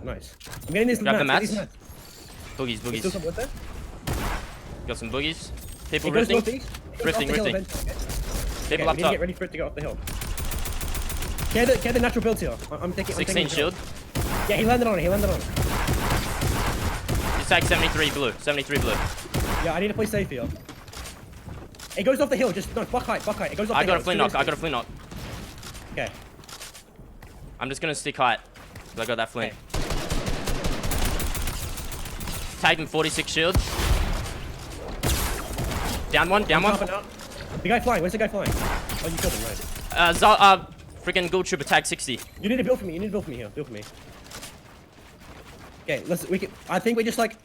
Nice. I'm getting these Grab the mats. mats. Boogies, There's still some boogies. wood there. Got some boogies. People It goes rifting. northeast. It goes Rifting, off the hill rifting. eventually, okay? People Okay, up we need to top. get ready for it to go off the hill. Get the natural builds here. I'm taking. 16 shield. Yeah, he landed on it. He landed on it. Just tag 73 blue. 73 blue. Yeah, I need to play safe here. It goes off the hill. Just no, buck height. It goes off I the got hill. a flint knock. I got a flint knock. Okay. I'm just gonna stick height. 'Cause I got that flint. Tagged him 46 shield. Down one, down one. The guy flying. Where's the guy flying? Oh, you killed him, right? Freaking gold trooper tag 60. You need to build for me. You need to build for me here. Build for me. Okay, I think we just like. Do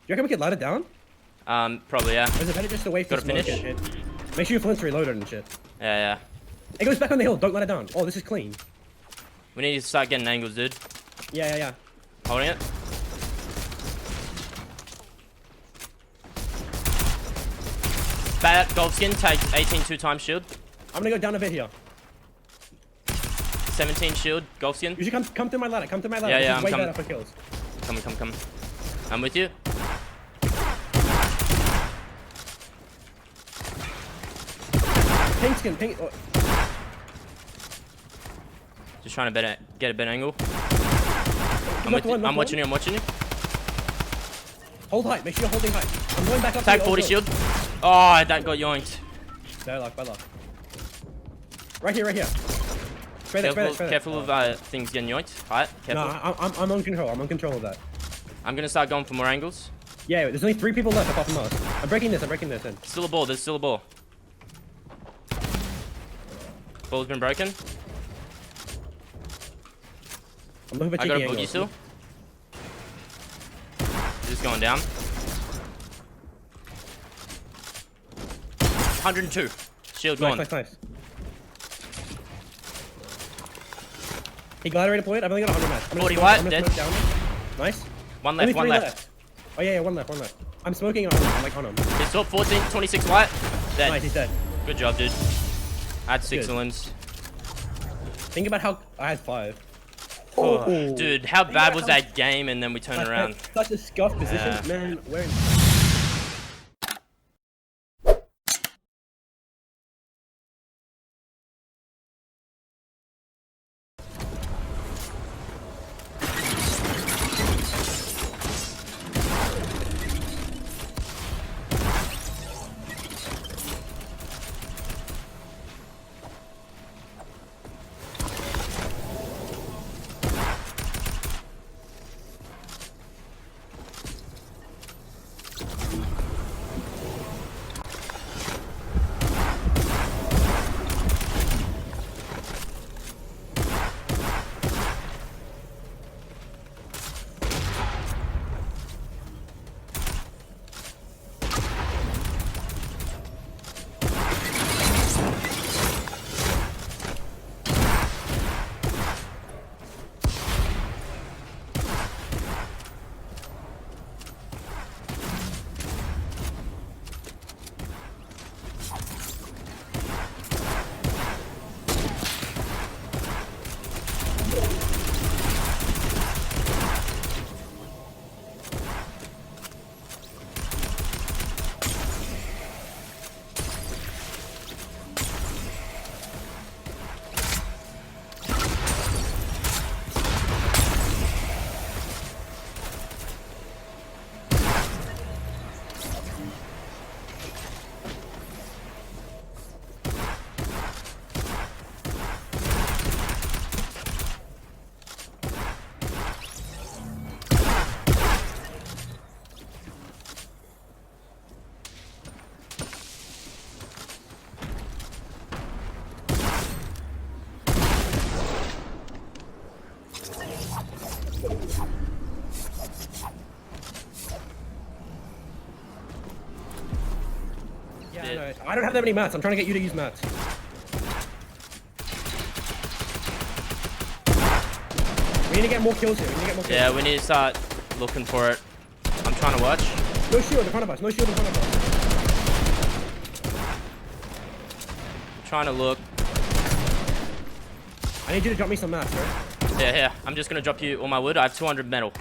you reckon we could light it down? Probably yeah. Or is it better just to wait for Gotta smoke finish. and shit? Make sure your flint's reloaded and shit. Yeah. It goes back on the hill. Don't let it down. Oh, this is clean. We need to start getting angles, dude. Yeah. Holding it. Bad gold skin, take 18 2-time shield. I'm gonna go down a bit here. 17 shield, gold skin. You should come through my ladder. Come through my ladder. Yeah, This yeah, is I'm way coming. better for kills. Come. I'm with you. Pink skin, pink. Oh. Just trying to get a better angle. Knocked one, I'm watching you. Hold height. Make sure you're holding height. I'm going back up. Tag to the 40 old shield. Oh, that got yoinked. Bad luck. Right here. Spray that. Careful of things getting yoinked. Alright, careful. No, I'm on control. I'm on control of that. I'm gonna start going for more angles. Yeah, there's only 3 people left apart from us. I'm breaking this in. Still a ball. There's still a ball. Ball's been broken. I'm looking for I got a cheeky boogie angles. still. Just going down. 102. Shield gone. Nice. He glider deployed. I've only got 100 match. 40 white, dead. Nice. One Only left. 3 left. Oh yeah, one left. I'm smoking on him. I'm like on him. He's top 14, 26 white. Dead. Nice, he's dead. Good job, dude. I had 6 Good. limbs. Think about how I had 5. Oh, dude, how bad was that game? And then we turned around. Such a scuffed position, Yeah. man. Where? Yeah, I don't have that many mats. I'm trying to get you to use mats. We need to get more kills here. Yeah, we need to start looking for it. I'm trying to watch. No shield in front of us. Trying to look. I need you to drop me some mats, right? Yeah. I'm just gonna drop you all my wood. I have 200 metal.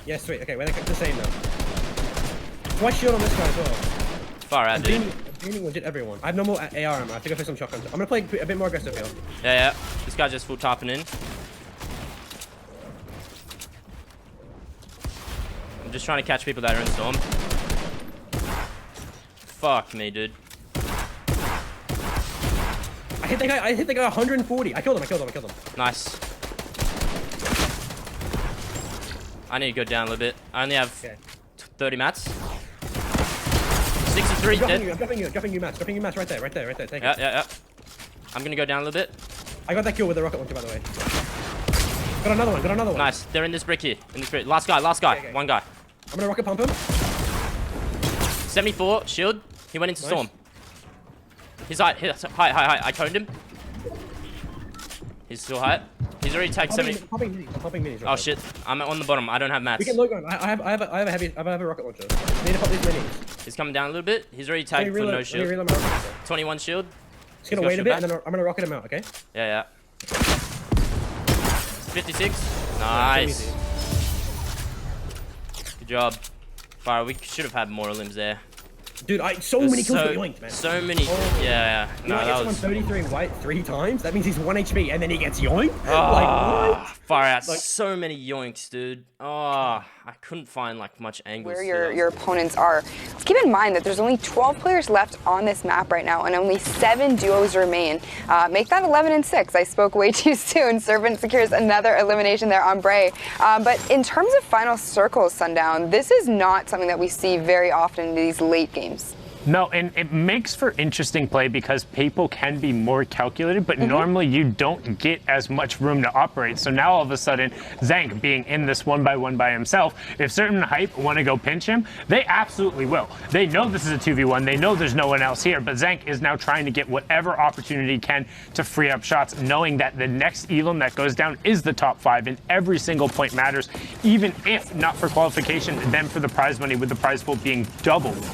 Yeah, sweet. Okay, we're the same now. Twice shield on this guy as well. Far out, dude. I'm beating legit everyone. I have no more AR ammo. I have to go for some shotguns. I'm gonna play a bit more aggressive here. Yeah. This guy's just full tapping in. I'm just trying to catch people that are in storm. Fuck me, dude. I hit the guy 140. I killed him. Nice. I need to go down a little bit. I only have 30 mats. 63 dead. I'm dropping you mats right there. Take it. Yeah. I'm gonna go down a little bit. I got that kill with the rocket launcher, by the way. Got another one. Nice. They're in this brick here. Last guy. Okay. One guy. I'm gonna rocket pump him. 74 shield. He went into storm. He's high. I coned him. He's still high. He's already tagged 70. I'm popping minis right Oh shit! I'm on the bottom. I don't have mats. We can low gun. I have a rocket launcher. I need to pop these minis. He's coming down a little bit. He's already tagged for no shield. 21 shield. Just gonna wait a bit and then I'm gonna rocket him out. Okay? Yeah. 56. Nice. Good job. Fire. We should have had more limbs there. Dude, so many kills got yoinked, man. So many. Yeah. No, that was 33 white 3 times. That means he's 1 HP and then he gets yoinked. Oh, like what? Far out. Like, so many yoinks, dude. Oh, I couldn't find like much angles. Where your opponents are. Let's keep in mind that there's only 12 players left on this map right now, and only 7 duos remain. Make that 11 and 6. I spoke way too soon. Serpent secures another elimination there on Bray. But in terms of final circles, Sundown, this is not something that we see very often in these late games. No, and it makes for interesting play because people can be more calculated, but normally you don't get as much room to operate. So now all of a sudden, Zank being in this 1v1 by himself, if Serpent Hype want to go pinch him, they absolutely will. They know this is a 2v1. They know there's no one else here, but Zank is now trying to get whatever opportunity he can to free up shots, knowing that the next elim that goes down is the top 5, and every single point matters, even if not for qualification, then for the prize money, with the prize pool being doubled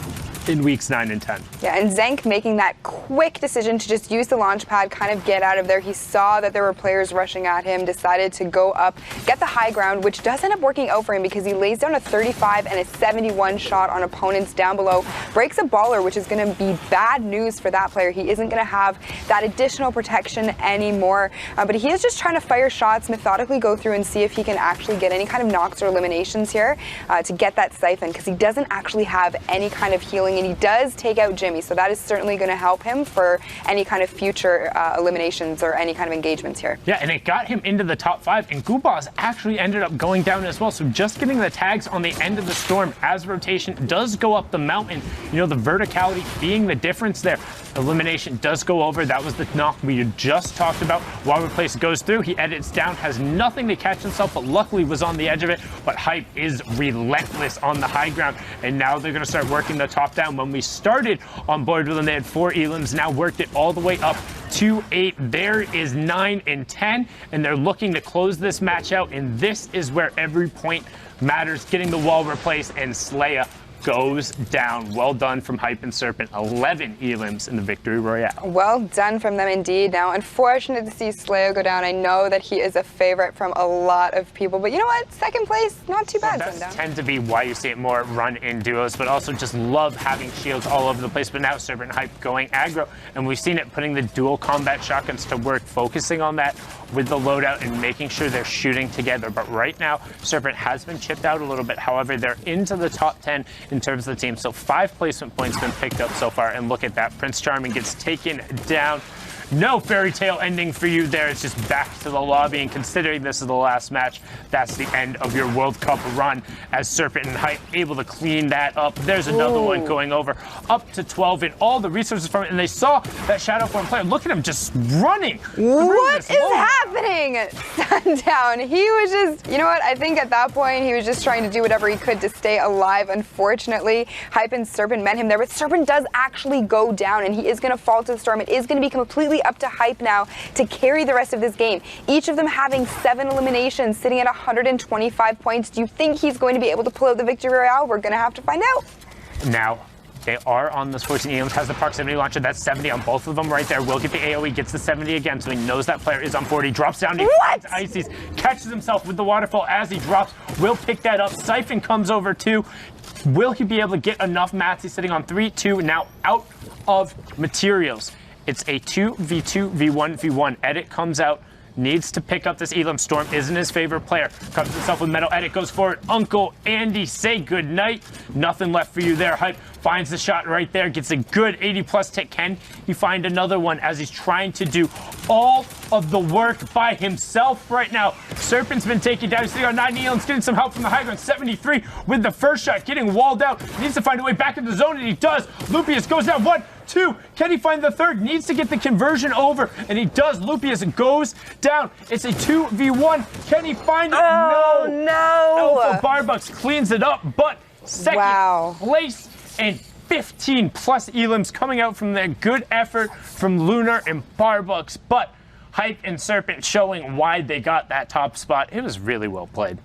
in weeks 9 and 10. Yeah, and Zank making that quick decision to just use the launch pad, kind of get out of there. He saw that there were players rushing at him, decided to go up, get the high ground, which does end up working out for him because he lays down a 35 and a 71 shot on opponents down below. Breaks a baller, which is going to be bad news for that player. He isn't going to have that additional protection anymore. But he is just trying to fire shots, methodically go through and see if he can actually get any kind of knocks or eliminations here to get that siphon, because he doesn't actually have any kind of healing. And he does take out Jimmy, so that is certainly going to help him for any kind of future eliminations or any kind of engagements here. Yeah, and it got him into the top 5, and Goobaz actually ended up going down as well. So just getting the tags on the end of the storm as rotation does go up the mountain. You know, the verticality being the difference there. Elimination does go over. That was the knock we had just talked about. While Replace goes through, he edits down, has nothing to catch himself, but luckily was on the edge of it. But Hype is relentless on the high ground, and now they're going to start working the top down. When we started on board with them, they had 4 elims, now worked it all the way up to 8. There is 9 and 10, and they're looking to close this match out, and this is where every point matters. Getting the wall replaced, and Slaya goes down. Well done from Hype and Serpent. 11 elims in the victory royale. Well done from them indeed. Now, unfortunate to see Slayer go down. I know that he is a favorite from a lot of people, but you know what? Second place, not too bad. That tend to be why you see it more run in duos, but also just love having shields all over the place. But now Serpent Hype going aggro, and we've seen it putting the dual combat shotguns to work, focusing on that with the loadout and making sure they're shooting together. But right now, Serpent has been chipped out a little bit. However, they're into the top 10 in terms of the team. So 5 placement points been picked up so far. And look at that. Prince Charming gets taken down. No fairy tale ending for you there. It's just back to the lobby. And considering this is the last match, that's the end of your World Cup run, as Serpent and Hype able to clean that up. There's another one going over, up to 12 in all the resources from it. And they saw that Shadow Form player. Look at him just running. What is happening? Sundown. He was just, you know what? I think at that point, he was just trying to do whatever he could to stay alive. Unfortunately, Hype and Serpent met him there. But Serpent does actually go down, and he is going to fall to the storm. It is going to be completely up to Hype now to carry the rest of this game. Each of them having 7 eliminations, sitting at 125 points. Do you think he's going to be able to pull out the victory royale? We're going to have to find out. Now, They are on this 14. Elims has the proximity launcher. That's 70 on both of them right there. Will get the AoE, gets the 70 again, so he knows that player is on 40. Drops down, he finds Ices, catches himself with the waterfall as he drops. Will pick that up. Siphon comes over too. Will he be able to get enough mats? He's sitting on 3-2, now out of materials. It's a 2v2, v1, v1. Edit comes out. Needs to pick up this Elim. Storm isn't his favorite player. Covers himself with metal. Edit goes forward. Uncle Andy, say goodnight. Nothing left for you there. Hype finds the shot right there. Gets a good 80+ tick. Can he find another one as he's trying to do all of the work by himself right now? Serpent's been taken down. He's sitting on 90. Elim's getting some help from the high ground. 73 with the first shot. Getting walled out. Needs to find a way back in the zone, and he does. Lupius goes down 1, 2. Can he find the third? Needs to get the conversion over, and he does. Lupius goes down. It's a 2v1. Can he find it? Oh, no. Alpha Barbucks cleans it up, but second place and 15+ Elims coming out from that good effort from Lunar and Barbucks, but Hype and Serpent showing why they got that top spot. It was really well played.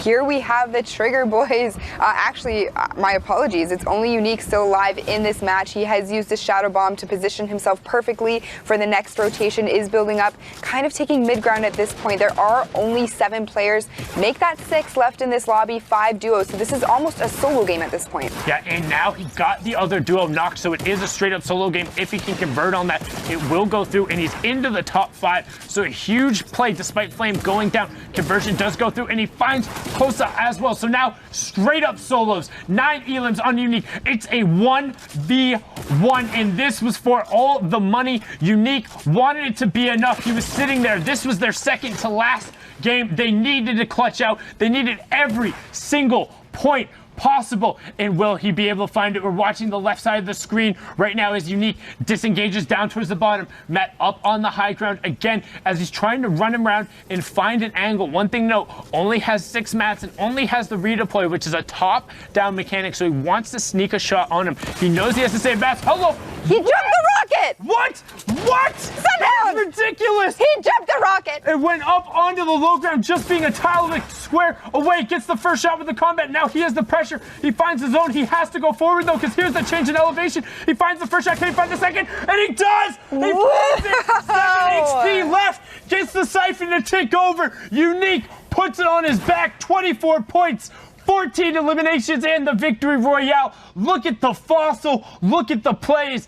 Here we have the Trigger boys. Actually, my apologies. It's only Uniq still alive in this match. He has used the Shadow Bomb to position himself perfectly for the next rotation. Is building up, kind of taking mid-ground at this point. There are only 7 players. Make that 6 left in this lobby, 5 duos. So this is almost a solo game at this point. Yeah, and now he got the other duo knocked, so it is a straight-up solo game. If he can convert on that, it will go through, and he's into the top 5. So a huge play despite Flame going down. Conversion does go through, and he finds Kosa as well. So now straight up solos. 9 Elims on Uniq. It's a 1v1, and this was for all the money. Uniq wanted it to be enough. He was sitting there. This was their second to last game. They needed to clutch out. They needed every single point possible, and will he be able to find it? We're watching the left side of the screen right now as Uniq disengages down towards the bottom. Matt up on the high ground again as he's trying to run him around and find an angle. One thing note, only has 6 mats and only has the redeploy, which is a top down mechanic, so he wants to sneak a shot on him. He knows he has to save mats. Hello! He jumped the rocket! What? That's ridiculous! He jumped the rocket! It went up onto the low ground, just being a tile of a square away. Gets the first shot with the combat. Now he has the pressure. He finds the zone. He has to go forward though, because here's the change in elevation. He finds the first shot. Can he find the second? And he does! He finds it! 7 HP left. Gets the Siphon to take over. Uniq puts it on his back. 24 points. 14 eliminations and the victory royale. Look at the fossil. Look at the plays.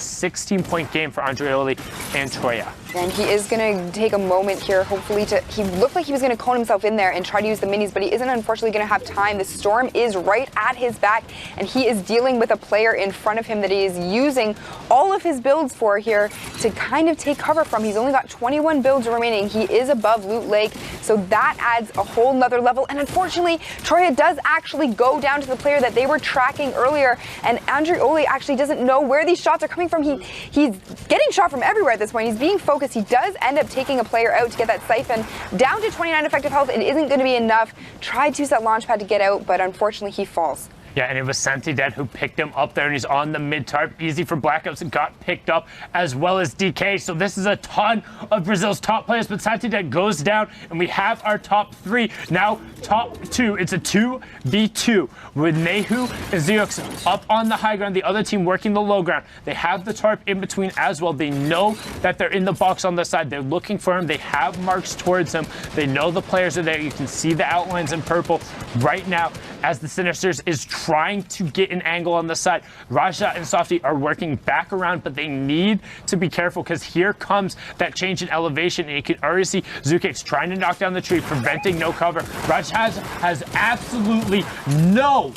16-point game for Andreoli and Troya. And he is going to take a moment here, hopefully he looked like he was going to cone himself in there and try to use the minis, but he isn't unfortunately going to have time. The storm is right at his back, and he is dealing with a player in front of him that he is using all of his builds for here to kind of take cover from. He's only got 21 builds remaining. He is above Loot Lake, so that adds a whole nother level. And unfortunately, Troya does actually go down to the player that they were tracking earlier, and Andreoli actually doesn't know where these shots are coming from. He's getting shot from everywhere at this point. He's being focused. He does end up taking a player out to get that Siphon down to 29 effective health. It isn't going to be enough. Tried to use that launch pad to get out, but unfortunately he falls. Yeah, and it was Santidead who picked him up there, and he's on the mid-tarp. Easy for Blackops and got picked up, as well as DK. So this is a ton of Brazil's top players, but Santidead goes down, and we have our top 3. Now, top 2. It's a 2v2 with Nehu and Ziox up on the high ground, the other team working the low ground. They have the tarp in between as well. They know that they're in the box on the side. They're looking for him. They have marks towards him. They know the players are there. You can see the outlines in purple right now as the Sinisters is trying to get an angle on the side. Raja and Softy are working back around, but they need to be careful because here comes that change in elevation, and you can already see Zukix trying to knock down the tree, preventing no cover. Raja has absolutely no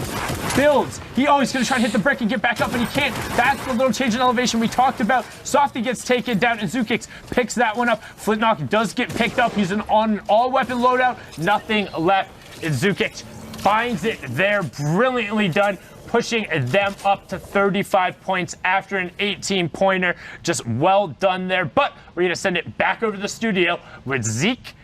builds. He always going to try to hit the brick and get back up, and he can't. That's the little change in elevation we talked about. Softy gets taken down, and Zukix picks that one up. Flintknock does get picked up. He's on an all-weapon loadout. Nothing left. It's Zukix. Finds it there, brilliantly done, pushing them up to 35 points after an 18-pointer. Just well done there. But we're going to send it back over to the studio with Zeke